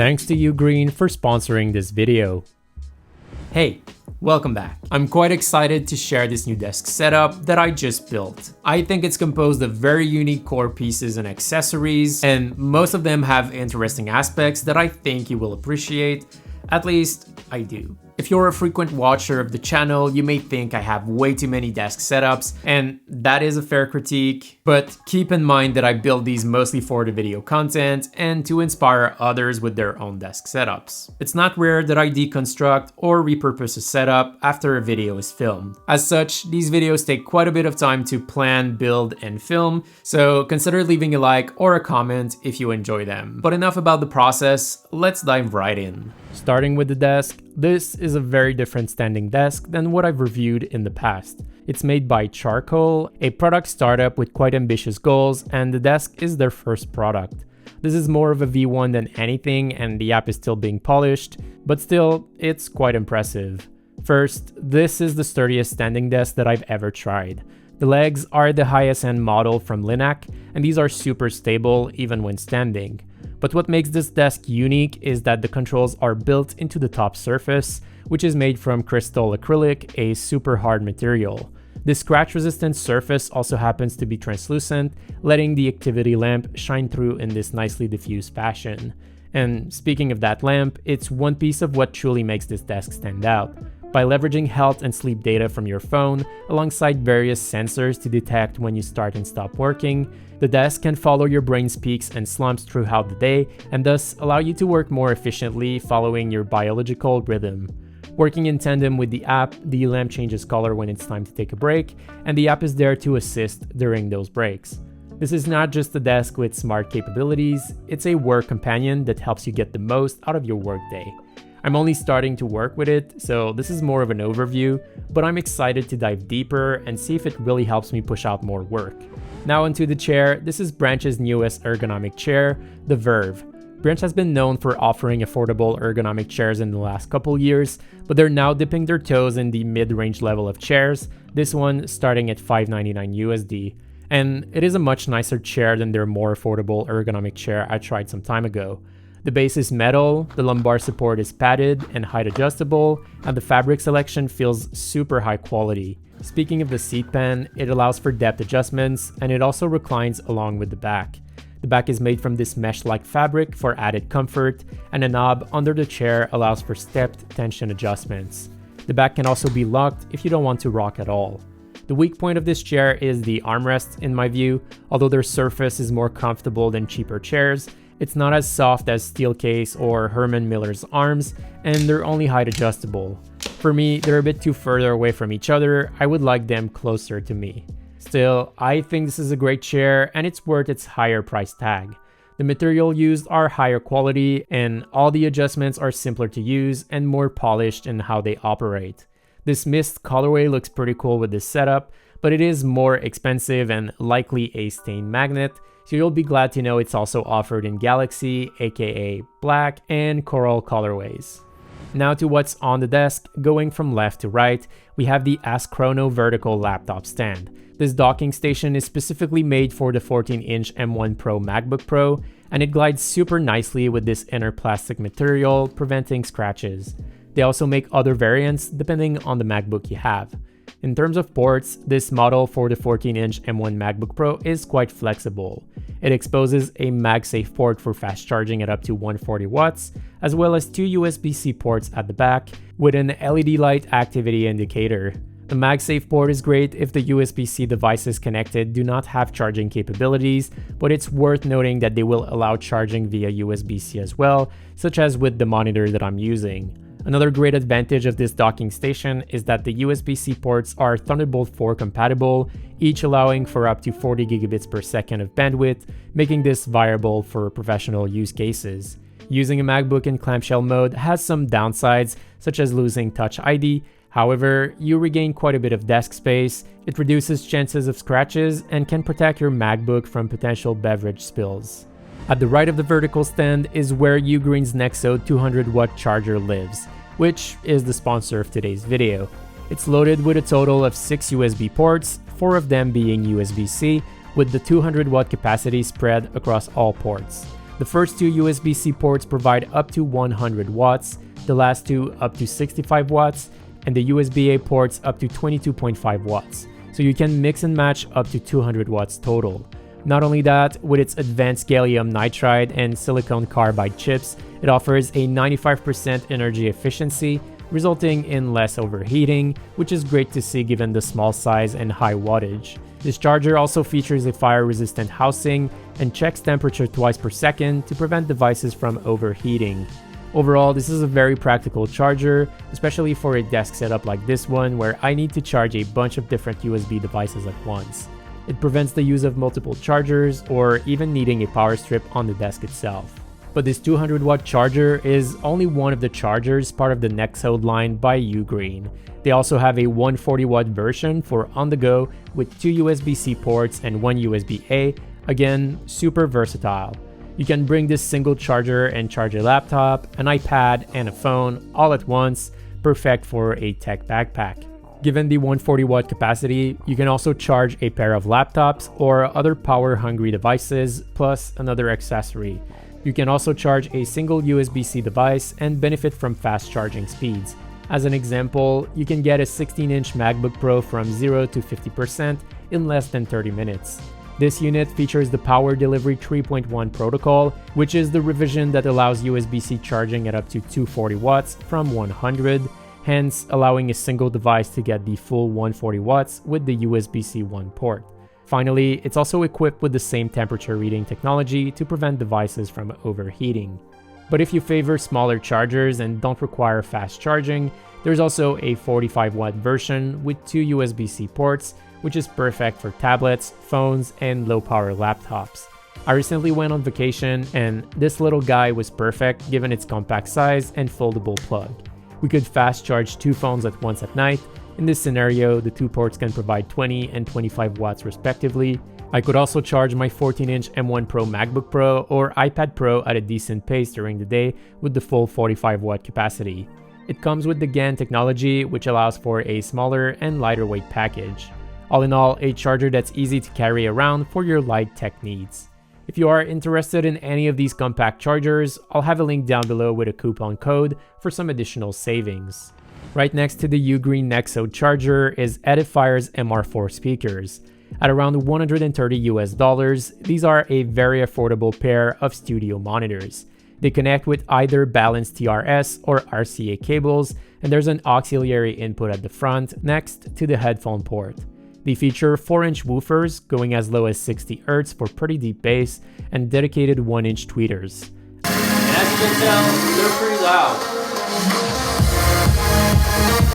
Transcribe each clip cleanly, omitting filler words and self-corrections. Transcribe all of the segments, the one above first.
Thanks to UGreen for sponsoring this video. Hey, welcome back. I'm quite excited to share this new desk setup that I just built. I think it's composed of very unique core pieces and accessories, and most of them have interesting aspects that I think you will appreciate. At least, I do. If you're a frequent watcher of the channel, you may think I have way too many desk setups, and that is a fair critique, but keep in mind that I build these mostly for the video content and to inspire others with their own desk setups. It's not rare that I deconstruct or repurpose a setup after a video is filmed. As such, these videos take quite a bit of time to plan, build, and film, so consider leaving a like or a comment if you enjoy them. But enough about the process, let's dive right in. Starting with the desk, this is a very different standing desk than what I've reviewed in the past. It's made by Charcoal, a product startup with quite ambitious goals, and the desk is their first product. This is more of a V1 than anything, and the app is still being polished, but still, it's quite impressive. First, this is the sturdiest standing desk that I've ever tried. The legs are the highest end model from Linac, and these are super stable even when standing. But what makes this desk unique is that the controls are built into the top surface, which is made from crystal acrylic, a super hard material. This scratch-resistant surface also happens to be translucent, letting the activity lamp shine through in this nicely diffused fashion. And speaking of that lamp, it's one piece of what truly makes this desk stand out. By leveraging health and sleep data from your phone, alongside various sensors to detect when you start and stop working, the desk can follow your brain's peaks and slumps throughout the day and thus allow you to work more efficiently following your biological rhythm. Working in tandem with the app, the lamp changes color when it's time to take a break, and the app is there to assist during those breaks. This is not just a desk with smart capabilities, it's a work companion that helps you get the most out of your workday. I'm only starting to work with it, so this is more of an overview, but I'm excited to dive deeper and see if it really helps me push out more work. Now onto the chair. This is Branch's newest ergonomic chair, the Verve. Branch has been known for offering affordable ergonomic chairs in the last couple years, but they're now dipping their toes in the mid-range level of chairs, this one starting at $599 USD. And it is a much nicer chair than their more affordable ergonomic chair I tried some time ago. The base is metal, the lumbar support is padded and height adjustable, and the fabric selection feels super high quality. Speaking of the seat pan, it allows for depth adjustments, and it also reclines along with the back. The back is made from this mesh-like fabric for added comfort, and a knob under the chair allows for stepped tension adjustments. The back can also be locked if you don't want to rock at all. The weak point of this chair is the armrest in my view. Although their surface is more comfortable than cheaper chairs, it's not as soft as Steelcase or Herman Miller's arms, and they're only height adjustable. For me, they're a bit too further away from each other. I would like them closer to me. Still, I think this is a great chair and it's worth its higher price tag. The material used are higher quality, and all the adjustments are simpler to use and more polished in how they operate. This mist colorway looks pretty cool with this setup, but it is more expensive and likely a stain magnet, so you'll be glad to know it's also offered in Galaxy, aka black, and coral colorways. Now to what's on the desk. Going from left to right, we have the Askrono vertical laptop stand. This docking station is specifically made for the 14-inch M1 Pro MacBook Pro, and it glides super nicely with this inner plastic material, preventing scratches. They also make other variants depending on the MacBook you have. In terms of ports, this model for the 14-inch M1 MacBook Pro is quite flexible. It exposes a MagSafe port for fast charging at up to 140 watts, as well as two USB-C ports at the back with an LED light activity indicator. The MagSafe port is great if the USB-C devices connected do not have charging capabilities, but it's worth noting that they will allow charging via USB-C as well, such as with the monitor that I'm using. Another great advantage of this docking station is that the USB-C ports are Thunderbolt 4 compatible, each allowing for up to 40 gigabits per second of bandwidth, making this viable for professional use cases. Using a MacBook in clamshell mode has some downsides, such as losing Touch ID. However, you regain quite a bit of desk space, it reduces chances of scratches, and can protect your MacBook from potential beverage spills. At the right of the vertical stand is where UGreen's Nexode 200-watt charger lives, which is the sponsor of today's video. It's loaded with a total of 6 USB ports, 4 of them being USB-C, with the 200-watt capacity spread across all ports. The first two USB-C ports provide up to 100 watts, the last two up to 65 watts, and the USB-A ports up to 22.5 watts, so you can mix and match up to 200 watts total. Not only that, with its advanced gallium nitride and silicon carbide chips, it offers a 95% energy efficiency, resulting in less overheating, which is great to see given the small size and high wattage. This charger also features a fire-resistant housing and checks temperature twice per second to prevent devices from overheating. Overall, this is a very practical charger, especially for a desk setup like this one where I need to charge a bunch of different USB devices at once. It prevents the use of multiple chargers or even needing a power strip on the desk itself. But this 200 watt charger is only one of the chargers part of the Nexode line by UGreen. They also have a 140 watt version for on the go with 2 USB-C ports and 1 USB-A, again super versatile. You can bring this single charger and charge a laptop, an iPad, and a phone all at once, perfect for a tech backpack. Given the 140 watt capacity, you can also charge a pair of laptops or other power-hungry devices, plus another accessory. You can also charge a single USB-C device and benefit from fast charging speeds. As an example, you can get a 16-inch MacBook Pro from 0 to 50% in less than 30 minutes. This unit features the Power Delivery 3.1 protocol, which is the revision that allows USB-C charging at up to 240 watts from 100, hence allowing a single device to get the full 140 watts with the USB-C 1 port. Finally, it's also equipped with the same temperature reading technology to prevent devices from overheating. But if you favor smaller chargers and don't require fast charging, there's also a 45 watt version with 2 USB-C ports, which is perfect for tablets, phones, and low-power laptops. I recently went on vacation, and this little guy was perfect given its compact size and foldable plug. We could fast charge 2 phones at once at night. In this scenario, the 2 ports can provide 20 and 25 watts respectively. I could also charge my 14-inch M1 Pro MacBook Pro or iPad Pro at a decent pace during the day with the full 45 watt capacity. It comes with the GaN technology, which allows for a smaller and lighter weight package. All in all, a charger that's easy to carry around for your light tech needs. If you are interested in any of these compact chargers, I'll have a link down below with a coupon code for some additional savings. Right next to the UGreen Nexode charger is Edifire's MR4 speakers. At around $130 these are a very affordable pair of studio monitors. They connect with either balanced TRS or RCA cables, and there's an auxiliary input at the front next to the headphone port. They feature 4-inch woofers going as low as 60 Hz for pretty deep bass and dedicated 1-inch tweeters. And as you can tell, they're pretty loud.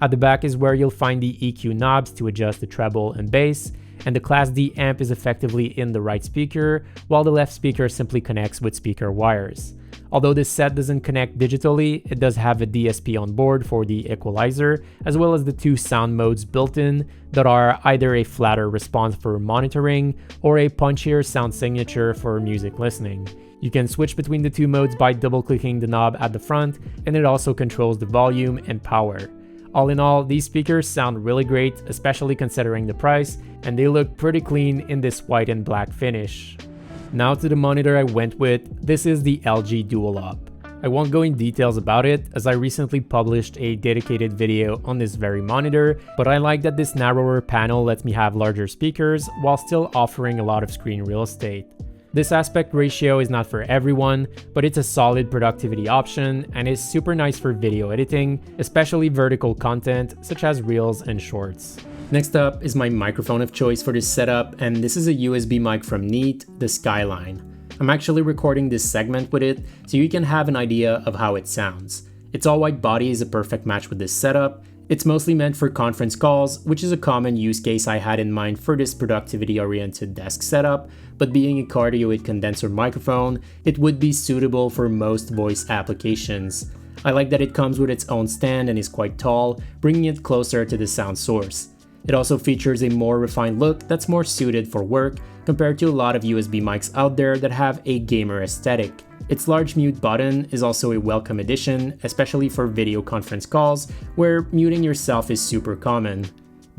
At the back is where you'll find the EQ knobs to adjust the treble and bass, and the Class D amp is effectively in the right speaker, while the left speaker simply connects with speaker wires. Although this set doesn't connect digitally, it does have a DSP on board for the equalizer, as well as the 2 sound modes built in that are either a flatter response for monitoring or a punchier sound signature for music listening. You can switch between the 2 modes by double-clicking the knob at the front, and it also controls the volume and power. All in all, these speakers sound really great, especially considering the price, and they look pretty clean in this white and black finish. Now to the monitor I went with. This is the LG Dual Up. I won't go in details about it as I recently published a dedicated video on this very monitor, but I like that this narrower panel lets me have larger speakers while still offering a lot of screen real estate. This aspect ratio is not for everyone, but it's a solid productivity option and is super nice for video editing, especially vertical content such as reels and shorts. Next up is my microphone of choice for this setup, and this is a USB mic from Neat, the Skyline. I'm actually recording this segment with it so you can have an idea of how it sounds. Its all-white body is a perfect match with this setup. It's mostly meant for conference calls, which is a common use case I had in mind for this productivity-oriented desk setup, but being a cardioid condenser microphone, it would be suitable for most voice applications. I like that it comes with its own stand and is quite tall, bringing it closer to the sound source. It also features a more refined look that's more suited for work compared to a lot of USB mics out there that have a gamer aesthetic. Its large mute button is also a welcome addition, especially for video conference calls where muting yourself is super common.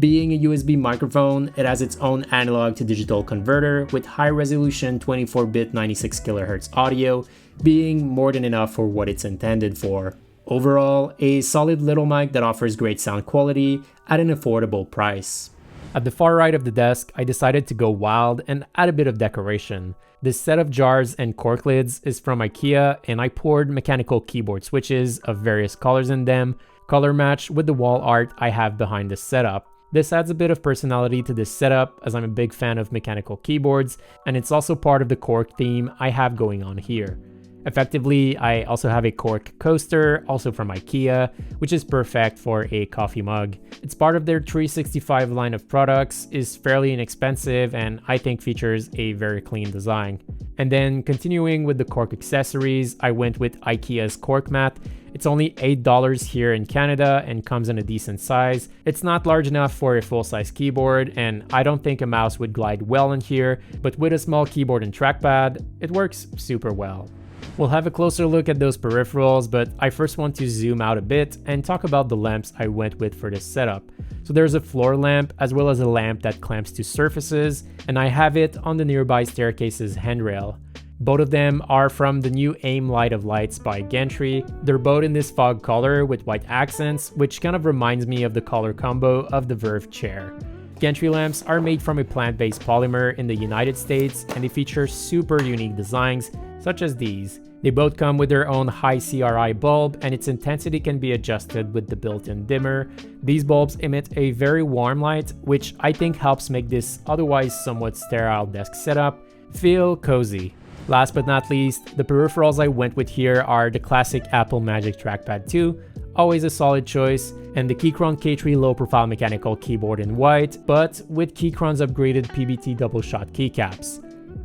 Being a USB microphone, it has its own analog to digital converter with high-resolution 24-bit 96 kHz audio, being more than enough for what it's intended for. Overall, a solid little mic that offers great sound quality at an affordable price. At the far right of the desk, I decided to go wild and add a bit of decoration. This set of jars and cork lids is from IKEA, and I poured mechanical keyboard switches of various colors in them, color matched with the wall art I have behind this setup. This adds a bit of personality to this setup as I'm a big fan of mechanical keyboards, and it's also part of the cork theme I have going on here. Effectively, I also have a cork coaster, also from IKEA, which is perfect for a coffee mug. It's part of their 365 line of products, is fairly inexpensive, and I think features a very clean design. And then continuing with the cork accessories, I went with IKEA's cork mat. It's only $8 here in Canada and comes in a decent size. It's not large enough for a full-size keyboard, and I don't think a mouse would glide well in here, but with a small keyboard and trackpad, it works super well. We'll have a closer look at those peripherals, but I first want to zoom out a bit and talk about the lamps I went with for this setup. So there's a floor lamp as well as a lamp that clamps to surfaces, and I have it on the nearby staircase's handrail. Both of them are from the new Aim Light of Lights by Gantri. They're both in this fog color with white accents, which kind of reminds me of the color combo of the Verve chair. Gantri lamps are made from a plant-based polymer in the United States, and they feature super unique designs, such as these. They both come with their own high CRI bulb, and its intensity can be adjusted with the built-in dimmer. These bulbs emit a very warm light, which I think helps make this otherwise somewhat sterile desk setup feel cozy. Last but not least, the peripherals I went with here are the classic Apple Magic Trackpad 2, always a solid choice, and the Keychron K3 low-profile mechanical keyboard in white, but with Keychron's upgraded PBT double-shot keycaps.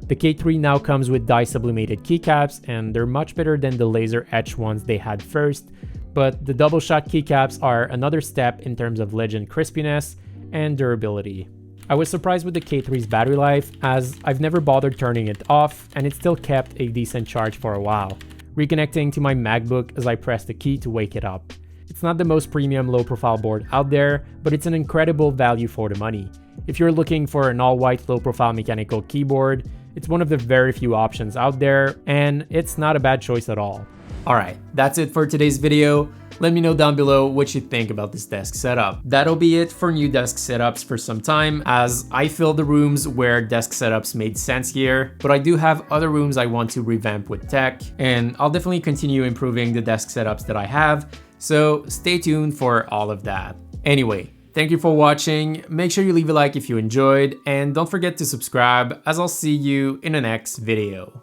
The K3 now comes with dye-sublimated keycaps, and they're much better than the laser-etched ones they had first, but the double-shot keycaps are another step in terms of legend crispiness and durability. I was surprised with the K3's battery life, as I've never bothered turning it off, and it still kept a decent charge for a while, reconnecting to my MacBook as I pressed the key to wake it up. It's not the most premium low-profile board out there, but it's an incredible value for the money. If you're looking for an all-white low-profile mechanical keyboard, it's one of the very few options out there, and it's not a bad choice at all. Alright, that's it for today's video. Let me know down below what you think about this desk setup. That'll be it for new desk setups for some time, as I filled the rooms where desk setups made sense here, but I do have other rooms I want to revamp with tech, and I'll definitely continue improving the desk setups that I have, so stay tuned for all of that. Anyway, thank you for watching, make sure you leave a like if you enjoyed, and don't forget to subscribe, as I'll see you in the next video.